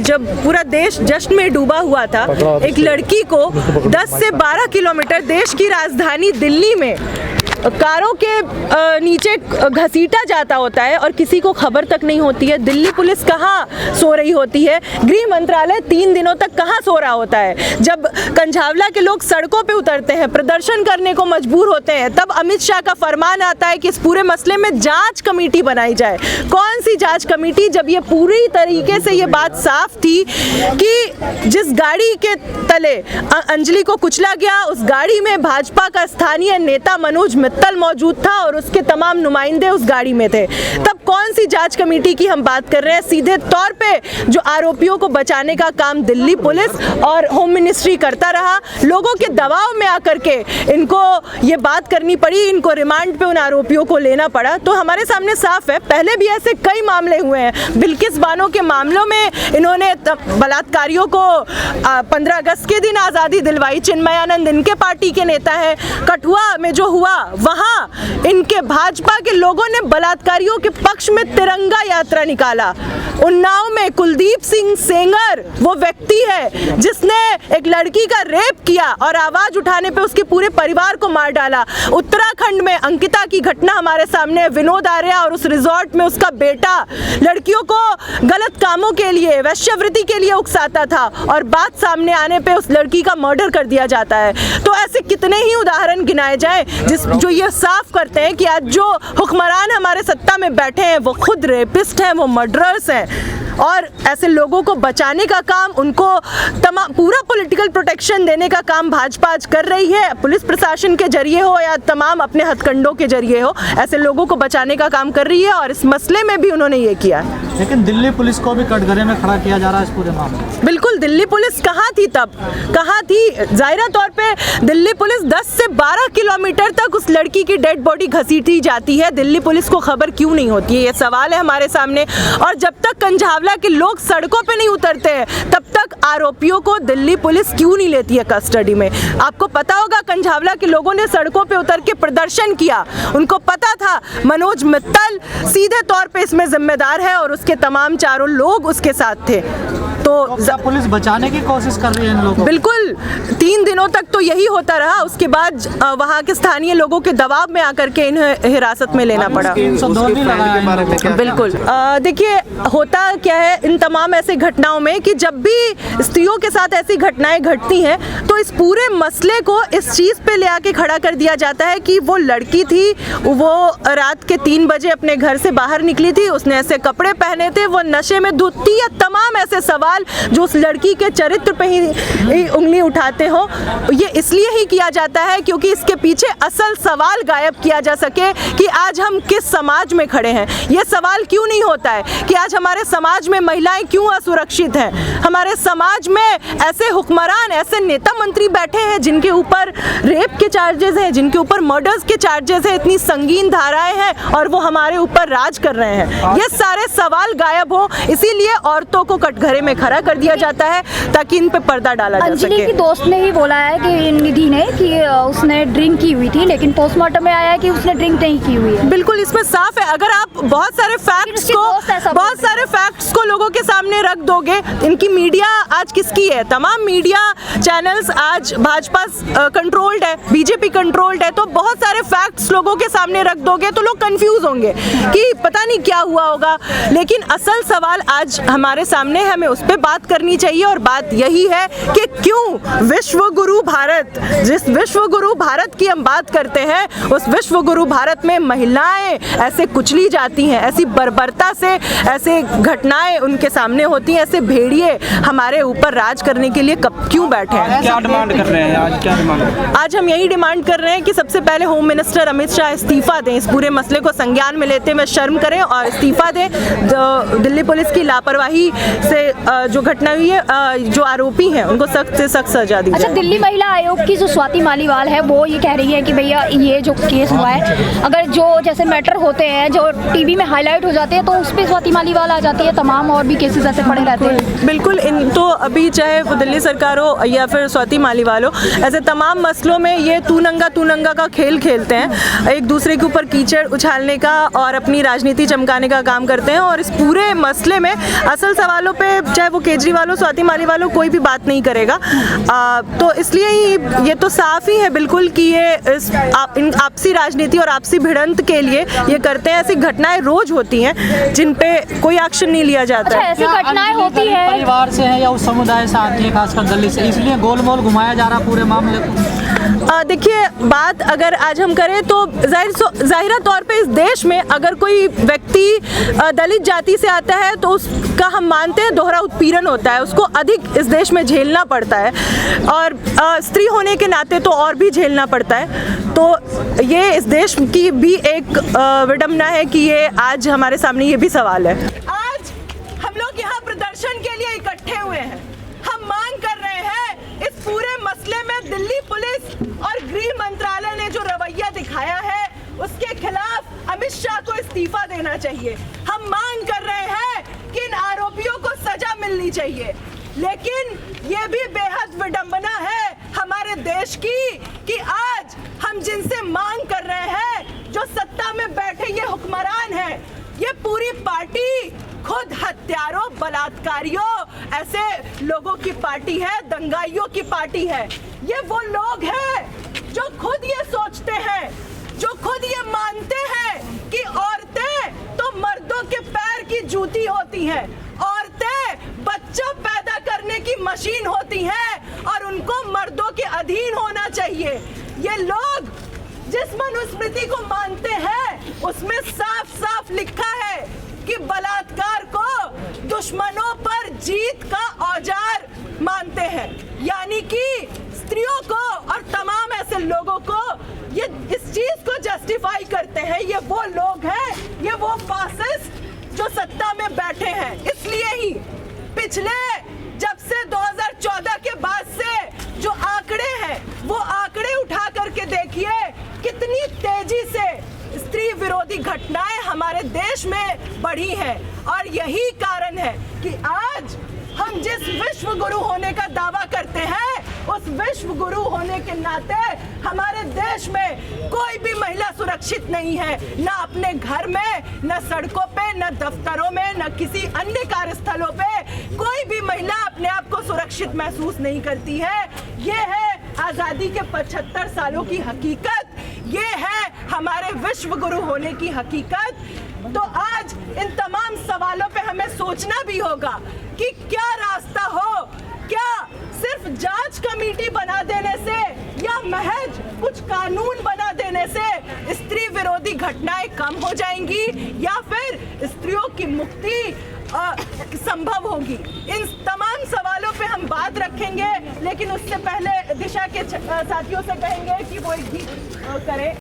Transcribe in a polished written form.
जब पूरा देश जश्न में डूबा हुआ था, एक लड़की को 10 से 12 किलोमीटर देश की राजधानी दिल्ली में कारों के नीचे घसीटा जाता होता है और किसी को खबर तक नहीं होती है। दिल्ली पुलिस कहाँ सो रही होती है, गृह मंत्रालय 3 दिनों तक कहाँ सो रहा होता है। जब कंझावला के लोग सड़कों पे उतरते हैं, प्रदर्शन करने को मजबूर होते हैं, तब अमित शाह का फरमान आता है कि इस पूरे मसले में जांच कमेटी बनाई जाए। कौन सी जांच कमेटी, जब ये पूरी तरीके से ये बात साफ थी कि जिस गाड़ी के तले अंजलि को कुचला गया, उस गाड़ी में भाजपा का स्थानीय नेता मनोज मित्तल मौजूद था और उसके तमाम नुमाइंदे उस गाड़ी में थे। तब कौन सी जांच कमेटी की हम बात कर रहे हैं? सीधे तौर पे जो आरोपियों को बचाने का काम दिल्ली पुलिस और होम मिनिस्ट्री करता रहा। लोगों के दबाव में आकर के इनको ये बात करनी पड़ी, इनको रिमांड पे उन आरोपियों को लेना पड़ा। तो हमारे सामने साफ है, पहले भी ऐसे कई मामले हुए हैं। बिल्किस बानो के मामलों में इन्होंने बलात्कारियों को 15 अगस्त के दिन आज़ादी दिलवाई। चिन्मयानंद इनके पार्टी के नेता हैं। कठुआ में जो हुआ, वहां इनके भाजपा के लोगों ने बलात्कारियों के पक्ष में तिरंगा यात्रा निकाला। उन्नाव में कुलदीप सिंह सेंगर वो व्यक्ति है जिसने एक लड़की का रेप किया और आवाज उठाने पे उसके पूरे परिवार को मार डाला। उत्तराखंड में अंकिता की घटना हमारे सामने, विनोद आर्या और उस रिजॉर्ट में उसका बेटा लड़कियों को गलत कामों के लिए, वेश्यावृत्ति के लिए उकसाता था और बात सामने आने पे उस लड़की का मर्डर कर दिया जाता है। तो ऐसे कितने ही उदाहरण गिनाए जाएं जो ये साफ करते हैं कि आज जो हुक्मरान हमारे सत्ता में बैठे हैं वो खुद रेपिस्ट हैं, वो मर्डरर्स हैं। और ऐसे लोगों को बचाने का काम, उनको पूरा पॉलिटिकल प्रोटेक्शन देने का काम भाजपा आज कर रही है। पुलिस प्रशासन के जरिए हो या तमाम अपने हथकंडों के जरिए हो, ऐसे लोगों को बचाने का काम कर रही है और इस मसले में भी उन्होंने ये किया। लेकिन दिल्ली पुलिस को भी कटघरे में खड़ा किया जा रहा है इस पूरे मामले में। बिल्कुल, दिल्ली पुलिस कहाँ थी तब, कहाँ थी? जाहिरा तौर पे दिल्ली पुलिस 10 से 12 किलोमीटर तक उस लड़की की डेड बॉडी घसीटी जाती है। दिल्ली पुलिस को खबर क्यों नहीं होती है, ये सवाल है हमारे सामने। और जब तक कंझावला के लोग सड़कों पे नहीं उतरते हैं, तब तक आरोपियों को दिल्ली पुलिस क्यों नहीं लेती है कस्टडी में? आपको पता होगा, कंझावला के लोगों ने सड़कों पे उतर के प्रदर्शन किया। उनको पता था मनोज मित्तल सीधे तौर पे इसमें जिम्मेदार है और उसके तमाम चारों लोग उसके साथ थे। तो पुलिस बचाने की कोशिश कर रही है इन लोगों को। बिल्कुल, 3 दिनों तक तो यही होता रहा। उसके बाद वहाँ के स्थानीय लोगों के दबाव में आकर के इन्हें हिरासत में लेना पड़ा। बिल्कुल, देखिए होता क्या है इन तमाम ऐसे घटनाओं में कि जब भी स्त्रियों के साथ ऐसी घटनाएं घटती हैं तो इस पूरे मसले को इस चीज़ पे ले आके खड़ा कर दिया जाता है कि वो लड़की थी, वो रात के 3 बजे अपने घर से बाहर निकली थी, उसने ऐसे कपड़े पहने थे, वो नशे में धुत थी, या तमाम ऐसे सवाल जो उस लड़की के चरित्र पे ही उंगली उठाते हो। ये इसलिए ही किया जाता है क्योंकि इसके पीछे असल सवाल गायब किया जा सके कि आज हम किस समाज में खड़े हैं। ये सवाल क्यों नहीं होता है कि आज हमारे समाज में महिलाएं क्यों असुरक्षित हैं? हमारे समाज में ऐसे हुक्मरान, ऐसे नेता मंत्री बैठे हैं जिनके ऊपर रेप के चार्जेस हैं, जिनके ऊपर मर्डर्स के चार्जेस हैं, इतनी संगीन धाराएं हैं और वो हमारे ऊपर राज कर रहे हैं। ये सारे सवाल गायब हो, इसीलिए औरतों को कटघरे में खड़ा कर दिया जाता है ताकि इन पे पर्दा डाला जा सके। अंजलि की दोस्त ने ही बोला है कि निधि ने कि उसने ड्रिंक की हुई थी, लेकिन पोस्टमार्टम में आया है कि उसने ड्रिंक नहीं की हुई है। बिल्कुल, इसमें साफ है। अगर आप बहुत सारे फैक्ट्स को लोगों के सामने रख दोगे, इनकी मीडिया आज किसकी है? तमाम मीडिया चैनल्स आज भाजपा कंट्रोल्ड है, बीजेपी कंट्रोल्ड है। तो बहुत सारे फैक्ट्स लोगों के सामने रख दोगे तो लोग कंफ्यूज होंगे कि पता नहीं क्या हुआ होगा। लेकिन असल सवाल आज हमारे सामने है, हमें उस पर बात करनी चाहिए और बात यही है कि क्यों विश्व गुरु भारत, जिस विश्व गुरु भारत की हम बात करते हैं, उस विश्व गुरु भारत में महिलाएं ऐसे कुचली जाती हैं, ऐसी बर्बरता से ऐसे घटनाएं उनके सामने होती हैं, ऐसे भेड़िए हमारे ऊपर राज करने के लिए क्यों बैठे हैं? क्या डिमांड कर रहे हैं आज? क्या डिमांड? आज हम यही डिमांड कर रहे हैं कि सबसे पहले होम मिनिस्टर अमित शाह इस्तीफा दें, इस पूरे मसले को संज्ञान में लेते हुए शर्म करें और इस्तीफा दें। दिल्ली पुलिस की लापरवाही से जो घटना हुई है, जो आरोपी हैं उनको सख्त से सख्त सजा दी जाए। अच्छा, दिल्ली महिला आयोग की जो स्वाति मालीवाल है वो ये कह रही है कि भैया ये जो केस हुआ है, अगर जो जैसे मैटर होते हैं जो टीवी में हाईलाइट हो जाते हैं तो उस पर स्वाति मालीवाल आ जाती है, तमाम और भी केसेस ऐसे पड़े रहते हैं। बिल्कुल, इन तो अभी चाहे वो दिल्ली सरकार हो या फिर स्वाति स्वाति मालीवाल ऐसे तमाम मसलों में ये तू नंगा का खेल खेलते हैं, एक दूसरे के ऊपर कीचड़ उछालने का और अपनी राजनीति चमकाने का काम करते हैं। और इस पूरे मसले में असल सवालों पे चाहे वो केजरीवाल हो, स्वाति मालीवाल हो, कोई भी बात नहीं करेगा। तो इसलिए ही ये तो साफ ही है बिल्कुल कि ये इन आपसी राजनीति और आपसी भिड़ंत के लिए ये करते हैं। ऐसी घटनाएं रोज होती हैं जिन पे कोई एक्शन नहीं लिया जाता है। ऐसी घटनाएं होती है, परिवार से है या उस समुदाय से आती है, खासकर दलित से, इसलिए गोल मोल घुमाया जा रहा पूरे मामले को। देखिए, बात अगर आज हम करें तो जाहिरा तौर पे इस देश में अगर कोई व्यक्ति दलित जाति से आता है तो उसका हम मानते हैं दोहरा उत्पीड़न होता है, उसको अधिक इस देश में झेलना पड़ता है और स्त्री होने के नाते तो और भी झेलना पड़ता है। तो ये इस देश की भी एक विडंबना है कि ये आज हमारे सामने ये भी सवाल है। आज हम लोग यहाँ प्रदर्शन के लिए इकट्ठे हुए हैं। हम मांग कर रहे हैं इस पूरे मसले में दिल्ली पुलिस और गृह मंत्रालय ने जो रवैया दिखाया है उसके खिलाफ अमित शाह को इस्तीफा देना चाहिए। हम मांग कर रहे हैं कि इन आरोपियों को सजा मिलनी चाहिए। लेकिन ये भी बेहद विडंबना है हमारे देश की कि आज हम जिनसे मांग कर रहे हैं, जो सत्ता में बैठे ये हुक्मरान हैं, ये पूरी पार्टी खुद हत्यारों, बलात्कारियों, ऐसे लोगों की पार्टी है, दंगाइयों की पार्टी है। ये वो लोग हैं जो खुद ये सोचते हैं, जो खुद ये मानते हैं कि औरतें तो मर्दों के पैर की जूती होती हैं, औरतें बच्चा पैदा करने की मशीन होती हैं और उनको मर्दों के अधीन होना चाहिए। ये लोग जिस मनुस्मृति को मानते हैं उसमें साफ साफ लिखा है कि बलात्कार को दुश्मनों पर जीत का औजार मानते हैं, यानी कि स्त्रियों को और तमाम ऐसे लोगों को ये इस चीज को जस्टिफाई करते हैं। ये वो लोग हैं, ये वो फासिस्ट जो सत्ता में बैठे हैं। इसलिए ही पिछले जब से 2014 के बाद से जो आंकड़े हैं वो आंकड़े उठा करके देखिए कितनी तेजी से स्त्री विरोधी घटनाएं हमारे देश में बढ़ी हैं। और यही कारण है कि आज हम जिस विश्व गुरु होने का दावा करते हैं उस विश्व गुरु होने के नाते हमारे देश में कोई भी महिला सुरक्षित नहीं है, ना अपने घर में, न सड़कों पे, न दफ्तरों में, न किसी अन्य कार्यस्थलों पे कोई भी महिला अपने आप को सुरक्षित महसूस नहीं करती है। ये है आजादी के 75 सालों की हकीकत, ये है हमारे विश्व गुरु होने की हकीकत। तो आज इन तमाम सवालों पे हमें सोचना भी होगा कि क्या रास्ता हो, क्या सिर्फ जांच कमेटी बना देने से या महज कुछ कानून बना देने से स्त्री विरोधी घटनाएं कम हो जाएंगी या फिर स्त्रियों की मुक्ति संभव होगी। इन तमाम सवालों पे हम बात रखेंगे, लेकिन उससे पहले दिशा के साथियों से कहेंगे कि वो एक गीत करें।